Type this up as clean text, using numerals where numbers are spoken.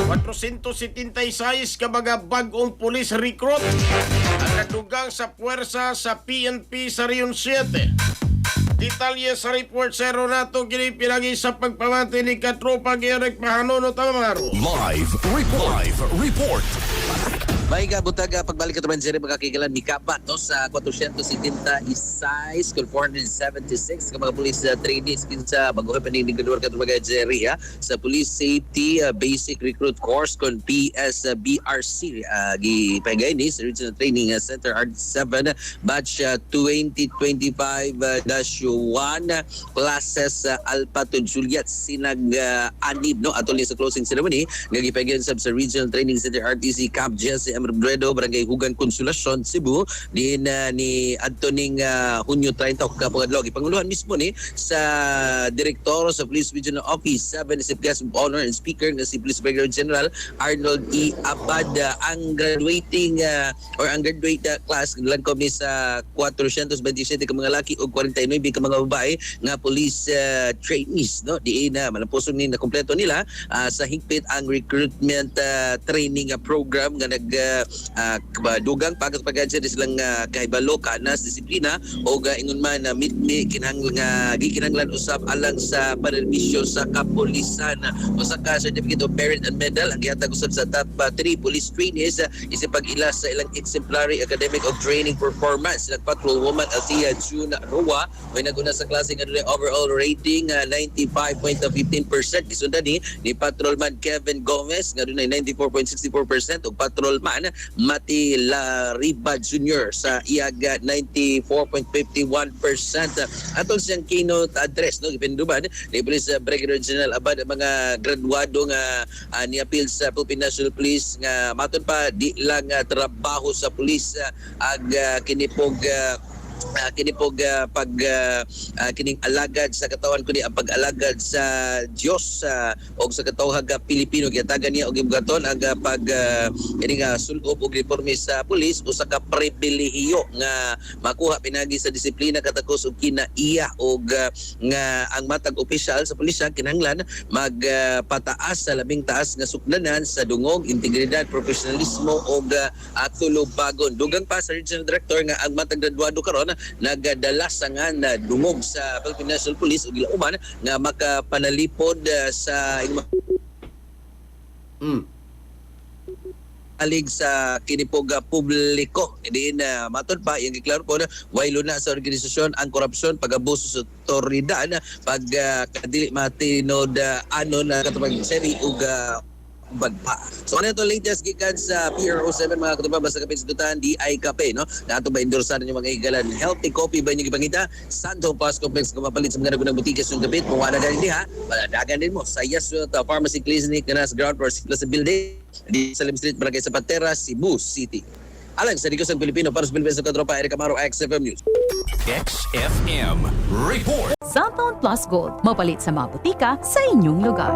476 ka mga bagong pulis recruit ang nadugang sa puwersa sa PNP sa Rion 7. Detalye sa report sa Ronato kini pinagi sa pagpamati ni Katropa Eric Mahanono Tamaro. Live report. May kabutaga pagbalik ka naman sila magkakigalan ni Kapat no, sa 476 kung 476 ka mga police trainees kinsa bago pa ninigulor ka mga Jerry sa Police Safety Basic Recruit Course kung PSBRC gipagay ni sa Regional Training Center RD7 batch 2025-1 classes Alpha to Juliet sinag anib no atol sa closing ceremony nga gipagay sa Regional Training Center RTC Camp Jesse Bredo, Barangay Hugan Konsolasyon, Cebu, din ni Antoning Hunyo 30 kapangadlog. Ipanguluhan mismo ni sa Direktor sa Police Regional Office, 7 Chief Guest of Honor and Speaker na si Police Brigadier General Arnold E. Abad. Ang graduating or ang graduate class langkom ni sa 427 ka mga laki o 49 ka mga babae nga police trainees. No? Diin na malampusong ni na kompleto nila sa higpit ang recruitment training program nga dugang pagkatpagansya silang kahibalo kanas disiplina o ingon man na mitmi gikinahanglan usab alang sa panerbisyo sa kapulisan o sa certificate of merit and medal ang gihatag usab sa top 3 police trainees isip pag-ila sa ilang exemplary academic of training performance silang patrol woman Althea June Roa may naguna sa klase nga overall rating 95.15% gisundan ni patrolman Kevin Gomez nga dunay 94.64% ug patrolman Mati Lariba Jr. sa IAGA 94.51%. Atol siyang keynote address no ipinduban ni Police Brigadier General Abad mga graduado nga ni-appeal sa Philippine National Police nga matud pa di lang trabaho sa police kinipog kining alagad sa katawan kundi ang pag-alagad sa Dios o sa katawhag Pilipino giyatagan niya og gibugaton ang kining sul-ob og reforme sa pulis usa ka pribilehiyo nga makuha pinagi sa disiplina katakos og kinaiya og nga ang matag opisyal sa pulisya kinahanglan magpataas sa labing taas nga sukdanan sa dungog, integridad, profesionalismo og tulubagon. Dugang pa sa Regional Director nga ang matag graduado karon nagadala sa nga na dungog sa Philippine National Police ug ilauban nga makapanalipod sa alig sa kinipog publiko. Diin matod pa yung giklaro po na waylo na sa organisasyon ang korupsyon, pag-abuso sa otoridad, pagkadili matinod ano na katubag seri ug bagpa. So ano ito latest gikan sa PRO7 mga katubang basta kapinstitutan DIKP no? Na ito ba endorsan yung mga higalan healthy coffee ba yung ipangita Santo Pass Complex kumapalit sa mga nagunang butikas yung gabit kung wala na rin ha maladagan din mo sa Yaswell Pharmacy Clinic na sa ground floor sa building di Salim Street Barangay Zapatera, Cebu City. Alang sa Digos ng Pilipino para sa Pilipinas ng Katropa Eric Amaro XFM News. XFM report. Cellphone Plus Gold, mapalit sa mga butika sa inyong lugar.